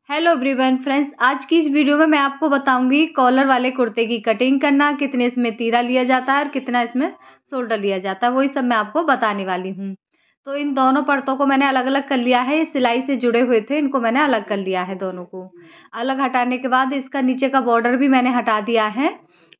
Hello everyone friends, आज की इस वीडियो में मैं आपको बताऊंगी कॉलर वाले कुर्ते की कटिंग करना, कितने इसमें तीरा लिया जाता है और कितना इसमें शोल्डर लिया जाता है, वही सब मैं आपको बताने वाली हूँ। तो इन दोनों परतों को मैंने अलग अलग कर लिया है। ये सिलाई से जुड़े हुए थे, इनको मैंने अलग कर लिया है। दोनों को अलग हटाने के बाद इसका नीचे का बॉर्डर भी मैंने हटा दिया है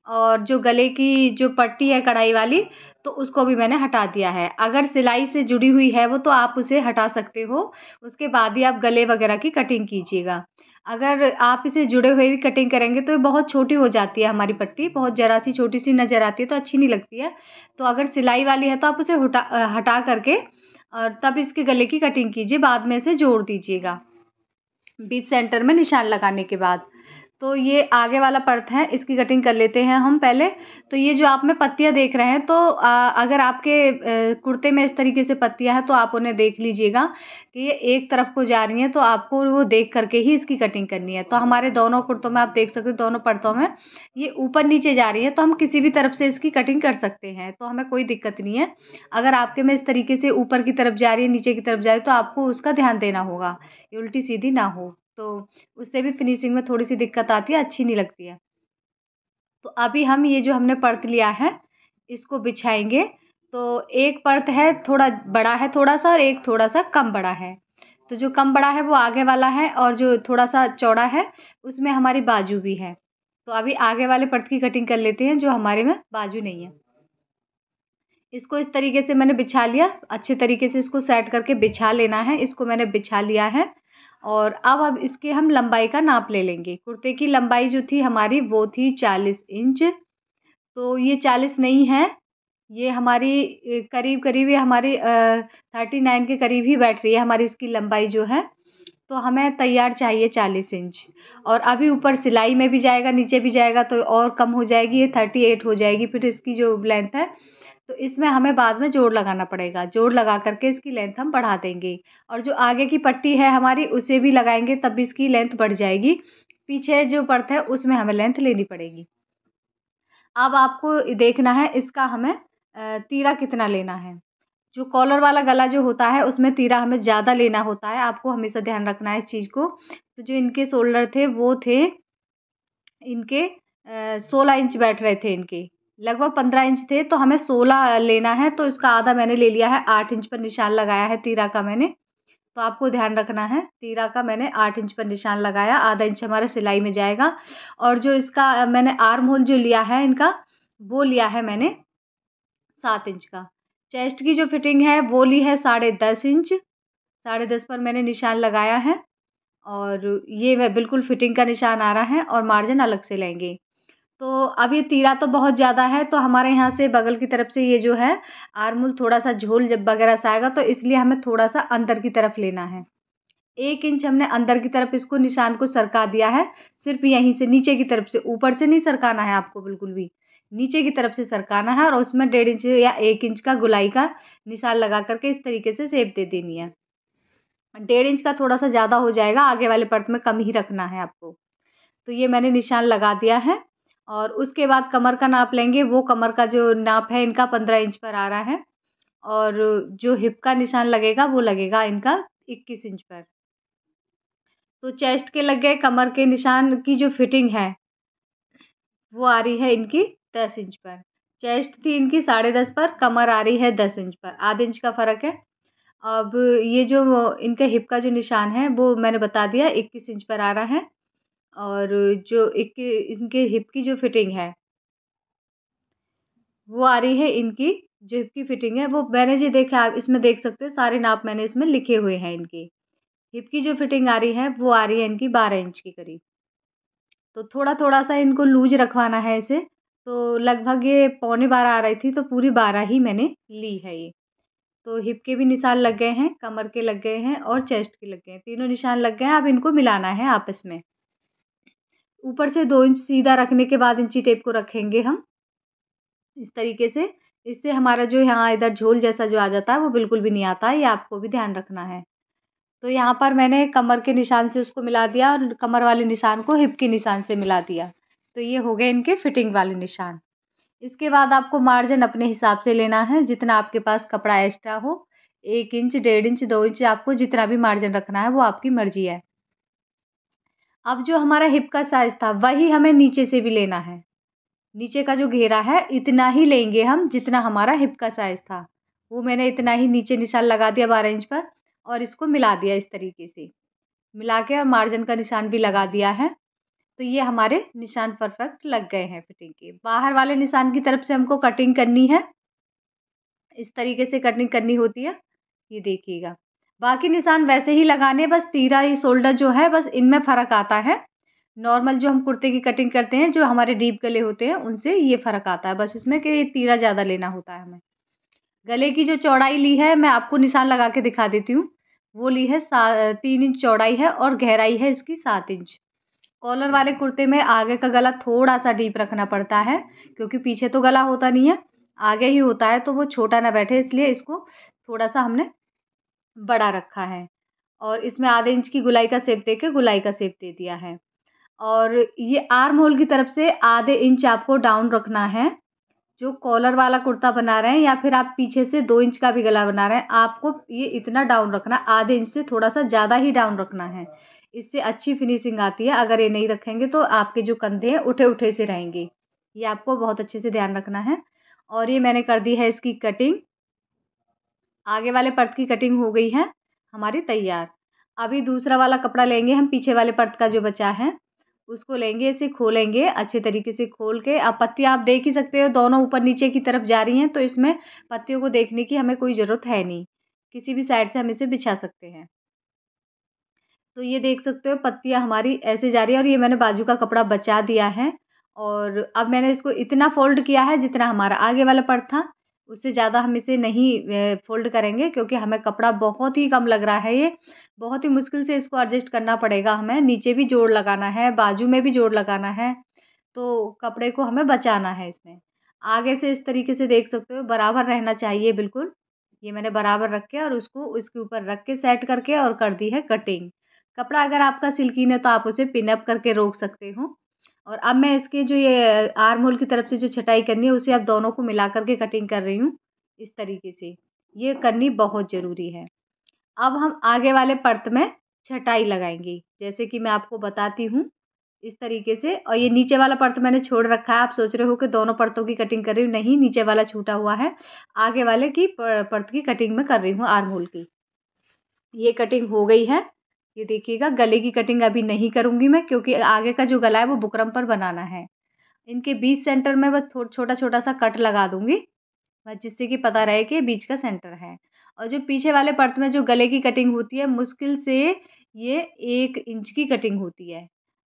और जो गले की जो पट्टी है कढ़ाई वाली, तो उसको भी मैंने हटा दिया है। अगर सिलाई से जुड़ी हुई है वो तो आप उसे हटा सकते हो, उसके बाद ही आप गले वगैरह की कटिंग कीजिएगा। अगर आप इसे जुड़े हुए भी कटिंग करेंगे तो ये बहुत छोटी हो जाती है, हमारी पट्टी बहुत ज़रा सी छोटी सी नज़र आती है तो अच्छी नहीं लगती है। तो अगर सिलाई वाली है तो आप उसे हटा करके और तब इसके गले की कटिंग कीजिए, बाद में इसे जोड़ दीजिएगा बीच सेंटर में निशान लगाने के बाद। तो ये आगे वाला पर्थ है, इसकी कटिंग कर लेते हैं हम पहले। तो ये जो आप में पत्तियाँ देख रहे हैं, तो अगर आपके कुर्ते में इस तरीके से पत्तियाँ हैं तो आप उन्हें देख लीजिएगा कि ये एक तरफ को जा रही हैं, तो आपको वो देख करके ही इसकी कटिंग करनी है। तो हमारे दोनों कुर्तों में आप देख सकते हो, दोनों परतों में ये ऊपर नीचे जा रही है, तो हम किसी भी तरफ से इसकी कटिंग कर सकते हैं, तो हमें कोई दिक्कत नहीं है। अगर आपके में इस तरीके से ऊपर की तरफ जा रही है, नीचे की तरफ जा रही है, तो आपको उसका ध्यान देना होगा, ये उल्टी सीधी ना हो, तो उससे भी फिनिशिंग में थोड़ी सी दिक्कत आती है, अच्छी नहीं लगती है। तो अभी हम ये जो हमने परत लिया है इसको बिछाएंगे। तो एक परत है थोड़ा बड़ा है थोड़ा सा, और एक थोड़ा सा कम बड़ा है। तो जो कम बड़ा है वो आगे वाला है, और जो थोड़ा सा चौड़ा है उसमें हमारी बाजू भी है। तो अभी आगे वाले परत की कटिंग कर लेते हैं जो हमारे में बाजू नहीं है। इसको इस तरीके से मैंने बिछा लिया, अच्छे तरीके से इसको सेट करके बिछा लेना है। इसको मैंने बिछा लिया है और अब इसके हम लंबाई का नाप ले लेंगे। कुर्ते की लंबाई जो थी हमारी वो थी 40 इंच। तो ये 40 नहीं है, ये हमारी करीब करीब ये हमारी 39 के करीब ही बैठ रही है हमारी इसकी लंबाई जो है। तो हमें तैयार चाहिए 40 इंच, और अभी ऊपर सिलाई में भी जाएगा नीचे भी जाएगा तो और कम हो जाएगी, ये 38 हो जाएगी फिर इसकी जो लेंथ है। तो इसमें हमें बाद में जोड़ लगाना पड़ेगा, जोड़ लगा करके इसकी लेंथ हम बढ़ा देंगे, और जो आगे की पट्टी है हमारी उसे भी लगाएंगे तब भी इसकी लेंथ बढ़ जाएगी। पीछे जो पर्थ है उसमें हमें लेंथ लेनी पड़ेगी। अब आपको देखना है इसका हमें तीरा कितना लेना है। जो कॉलर वाला गला जो होता है उसमें तीरा हमें ज़्यादा लेना होता है, आपको हमेशा ध्यान रखना है इस चीज़ को। तो जो इनके शोल्डर थे वो थे इनके 16 इंच बैठ रहे थे, इनके लगभग 15 इंच थे, तो हमें 16 लेना है। तो इसका आधा मैंने ले लिया है, 8 इंच पर निशान लगाया है तीरा का मैंने। तो आपको ध्यान रखना है, तीरा का मैंने 8 इंच पर निशान लगाया, आधा इंच हमारा सिलाई में जाएगा। और जो इसका मैंने आर्म होल जो लिया है इनका, वो लिया है मैंने 7 इंच का। चेस्ट की जो फिटिंग है वो ली है 10.5 इंच, 10.5 पर मैंने निशान लगाया है। और ये मैं बिल्कुल फिटिंग का निशान आ रहा है, और मार्जिन अलग से लेंगे। तो अब ये तीरा तो बहुत ज़्यादा है, तो हमारे यहाँ से बगल की तरफ से ये जो है आर्म होल थोड़ा सा झोल जब वगैरह से आएगा, तो इसलिए हमें थोड़ा सा अंदर की तरफ लेना है। 1 इंच हमने अंदर की तरफ इसको निशान को सरका दिया है, सिर्फ यहीं से नीचे की तरफ से, ऊपर से नहीं सरकाना है आपको, बिल्कुल भी नीचे की तरफ से सरकाना है। और उसमें 1.5 इंच या 1 इंच का गुलाई का निशान लगा करके इस तरीके से शेप दे देनी है। 1.5 इंच का थोड़ा सा ज़्यादा हो जाएगा, आगे वाले पर्ट में कम ही रखना है आपको। तो ये मैंने निशान लगा दिया है, और उसके बाद कमर का नाप लेंगे। वो कमर का जो नाप है इनका 15 इंच पर आ रहा है, और जो हिप का निशान लगेगा वो लगेगा इनका 21 इंच पर। तो चेस्ट के लग गए, कमर के निशान की जो फिटिंग है वो आ रही है इनकी 10 इंच पर। चेस्ट थी इनकी 10.5 पर, कमर आ रही है 10 इंच पर, आधे इंच का फ़र्क है। अब ये जो इनके हिप का जो निशान है वो मैंने बता दिया 21 इंच पर आ रहा है। और जो एक इनके हिप की जो फिटिंग है वो आ रही है इनकी, जो हिप की फिटिंग है वो मैंने जी देखा, आप इसमें देख सकते हो सारे नाप मैंने इसमें लिखे हुए हैं इनके। हिप की जो फिटिंग आ रही है वो आ रही है इनकी 12 इंच के करीब। तो थोड़ा-थोड़ा सा इनको लूज़ रखवाना है इसे। तो लगभग ये पौने 12 आ रही थी, तो पूरी 12 ही मैंने ली है ये। तो हिप के भी निशान लग गए हैं, कमर के लग गए हैं और चेस्ट के लग गए हैं, तीनों निशान लग गए हैं। अब इनको मिलाना है आपस में। ऊपर से 2 इंच सीधा रखने के बाद इंची टेप को रखेंगे हम इस तरीके से। इससे हमारा जो यहाँ इधर झोल जैसा जो आ जाता है वो बिल्कुल भी नहीं आता है, ये आपको भी ध्यान रखना है। तो यहाँ पर मैंने कमर के निशान से उसको मिला दिया, और कमर वाले निशान को हिप के निशान से मिला दिया। तो ये हो गए इनके फिटिंग वाले निशान। इसके बाद आपको मार्जिन अपने हिसाब से लेना है, जितना आपके पास कपड़ा एक्स्ट्रा हो। 1 इंच, 1.5 इंच, 2 इंच, आपको जितना भी मार्जिन रखना है वो आपकी मर्ज़ी है। अब जो हमारा हिप का साइज़ था वही हमें नीचे से भी लेना है। नीचे का जो घेरा है इतना ही लेंगे हम जितना हमारा हिप का साइज़ था। वो मैंने इतना ही नीचे निशान लगा दिया 12 इंच पर और इसको मिला दिया इस तरीके से। मिला के और मार्जिन का निशान भी लगा दिया है। तो ये हमारे निशान परफेक्ट लग गए हैं फिटिंग के। बाहर वाले निशान की तरफ से हमको कटिंग करनी है। इस तरीके से कटिंग करनी होती है, ये देखिएगा। बाकी निशान वैसे ही लगाने, बस तीरा ये शोल्डर जो है बस इनमें फ़र्क आता है। नॉर्मल जो हम कुर्ते की कटिंग करते हैं, जो हमारे डीप गले होते हैं, उनसे ये फ़र्क आता है बस इसमें कि तीरा ज़्यादा लेना होता है हमें। गले की जो चौड़ाई ली है, मैं आपको निशान लगा के दिखा देती हूँ। वो ली है 3 इंच चौड़ाई है और गहराई है इसकी 7 इंच। कॉलर वाले कुर्ते में आगे का गला थोड़ा-सा डीप रखना पड़ता है, क्योंकि पीछे तो गला होता नहीं है, आगे ही होता है, तो वो छोटा ना बैठे इसलिए इसको थोड़ा-सा हमने बड़ा रखा है। और इसमें आधे इंच की गुलाई का शेप देके गुलाई का शेप दे दिया है। और ये आर्म होल की तरफ से आधे इंच आपको डाउन रखना है। जो कॉलर वाला कुर्ता बना रहे हैं या फिर आप पीछे से 2 इंच का भी गला बना रहे हैं, आपको ये इतना डाउन रखना, आधे इंच से थोड़ा-सा ज़्यादा ही डाउन रखना है। इससे अच्छी फिनिशिंग आती है, अगर ये नहीं रखेंगे तो आपके जो कंधे हैं उठे-उठे से रहेंगे। ये आपको बहुत अच्छे से ध्यान रखना है। और ये मैंने कर दी है इसकी कटिंग। आगे वाले पर्त की कटिंग हो गई है हमारी तैयार। अभी दूसरा वाला कपड़ा लेंगे हम, पीछे वाले पर्त का जो बचा है, उसको लेंगे, इसे खोलेंगे अच्छे तरीके से खोल के। अब पत्तियाँ आप देख ही सकते हो दोनों ऊपर-नीचे की तरफ जा रही हैं, तो इसमें पत्तियों को देखने की हमें कोई ज़रूरत है नहीं। किसी भी साइड से हम इसे बिछा सकते हैं। तो ये देख सकते हो पत्तियाँ हमारी ऐसे जा रही है और ये मैंने बाजू का कपड़ा बचा दिया है। और अब मैंने इसको इतना फ़ोल्ड किया है जितना हमारा आगे वाला पर्ट था, उससे ज़्यादा हम इसे नहीं फ़ोल्ड करेंगे, क्योंकि हमें कपड़ा बहुत ही कम लग रहा है ये। बहुत ही मुश्किल से इसको एडजस्ट करना पड़ेगा हमें, नीचे भी जोड़ लगाना है, बाजू में भी जोड़ लगाना है, तो कपड़े को हमें बचाना है इसमें। आगे से इस तरीके से देख सकते हो बराबर रहना चाहिए बिल्कुल। ये मैंने बराबर रख के और उसको इसके ऊपर रख के सेट करके और कर दी है कटिंग। कपड़ा अगर आपका सिल्कीन है तो आप उसे पिन अप करके रोक सकते हो। और अब मैं इसके जो ये आर्म होल की तरफ से जो छटाई करनी है उसे अब दोनों को मिला कर के कटिंग कर रही हूँ, इस तरीके से। ये करनी बहुत ज़रूरी है। अब हम आगे वाले पर्त में छटाई लगाएँगे, जैसे कि मैं आपको बताती हूँ, इस तरीके से। और ये नीचे वाला पर्त मैंने छोड़ रखा है, आप सोच रहे हो कि दोनों परतों की कटिंग कर रही हूँ, नहीं, नीचे वाला छूटा हुआ है। आगे वाले की पर्त की कटिंग मैं कर रही हूँ आर्म होल की। ये कटिंग हो गई है। ये देखिएगा, गले की कटिंग अभी नहीं करूँगी मैं, क्योंकि आगे का जो गला है वो बुकरम पर बनाना है। इनके बीच सेंटर में बस छोटा-छोटा सा कट लगा दूँगी, बस जिससे कि पता रहे कि बीच का सेंटर है। और जो पीछे वाले पर्त में जो गले की कटिंग होती है, मुश्किल से ये 1 इंच की कटिंग होती है।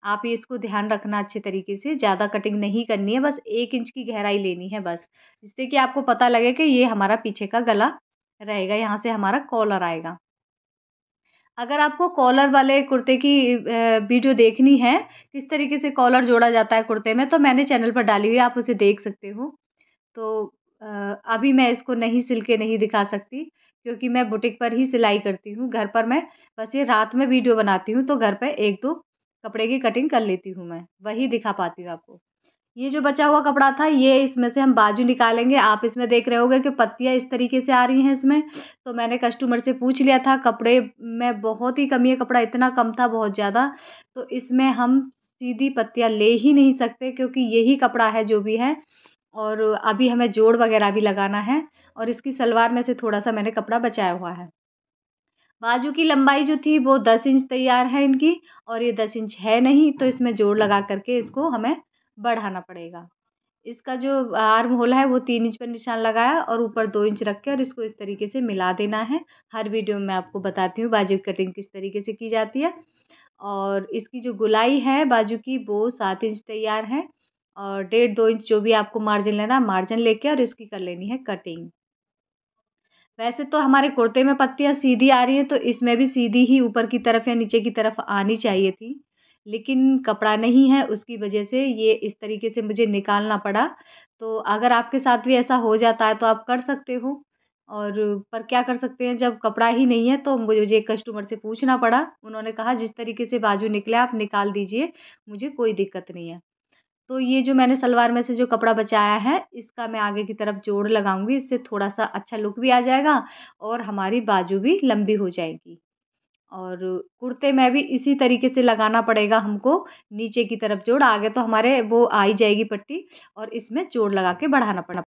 आप ये इसको ध्यान रखना अच्छे तरीके से, ज़्यादा कटिंग नहीं करनी है, बस 1 इंच की गहराई लेनी है बस। जिससे कि आपको पता लगे कि ये हमारा पीछे का गला रहेगा, यहाँ से हमारा कॉलर आएगा। अगर आपको कॉलर वाले कुर्ते की वीडियो देखनी है, किस तरीके से कॉलर जोड़ा जाता है कुर्ते में, तो मैंने चैनल पर डाली हुई है, आप उसे देख सकते हो। तो अ, अभी मैं इसको नहीं सिल के नहीं दिखा सकती, क्योंकि मैं बुटीक पर ही सिलाई करती हूँ। घर पर मैं बस ये रात में वीडियो बनाती हूँ, तो घर पे 1-2 कपड़े की कटिंग कर लेती हूँ मैं, वही दिखा पाती हूँ आपको। ये जो बचा हुआ कपड़ा था, ये इसमें से हम बाजू निकालेंगे। आप इसमें देख रहे होंगे कि पत्तियाँ इस तरीके से आ रही हैं इसमें। तो मैंने कस्टमर से पूछ लिया था, कपड़े में बहुत ही कमी है, कपड़ा इतना कम था बहुत ज़्यादा, तो इसमें हम सीधी पत्तियाँ ले ही नहीं सकते, क्योंकि यही कपड़ा है जो भी है। और अभी हमें जोड़ वगैरह भी लगाना है और इसकी सलवार में से थोड़ा-सा मैंने कपड़ा बचाया हुआ है। बाजू की लंबाई जो थी वो 10 इंच तैयार है इनकी, और ये 10 इंच है नहीं, तो इसमें जोड़ लगा कर के इसको हमें बढ़ाना पड़ेगा। इसका जो आर्म होल है वो 3 इंच पर निशान लगाया और ऊपर 2 इंच रख के और इसको इस तरीके से मिला देना है। हर वीडियो में मैं आपको बताती हूँ बाजू की कटिंग किस तरीके से की जाती है। और इसकी जो गोलाई है बाजू की वो 7 इंच तैयार है, और 1.5-2 इंच जो भी आपको मार्जिन लेना है मार्जिन लेके और इसकी कर लेनी है कटिंग। वैसे तो हमारे कुर्ते में पत्तियाँ सीधी आ रही हैं, तो इसमें भी सीधी ही ऊपर की तरफ या नीचे की तरफ आनी चाहिए थी। लेकिन कपड़ा नहीं है, उसकी वजह से ये इस तरीके से मुझे निकालना पड़ा। तो अगर आपके साथ भी ऐसा हो जाता है तो आप कर सकते हो। और पर क्या कर सकते हैं, जब कपड़ा ही नहीं है तो मुझे कस्टमर से पूछना पड़ा। उन्होंने कहा जिस तरीके से बाजू निकले आप निकाल दीजिए, मुझे कोई दिक्कत नहीं है। तो ये जो मैंने सलवार में से जो कपड़ा बचाया है, इसका मैं आगे की तरफ जोड़ लगाऊँगी, इससे थोड़ा-सा अच्छा लुक भी आ जाएगा और हमारी बाजू भी लंबी हो जाएगी। और कुर्ते में भी इसी तरीके से लगाना पड़ेगा हमको, नीचे की तरफ जोड़, आगे तो हमारे वो आ ही जाएगी पट्टी और इसमें जोड़ लगा के बढ़ाना पड़ेगा।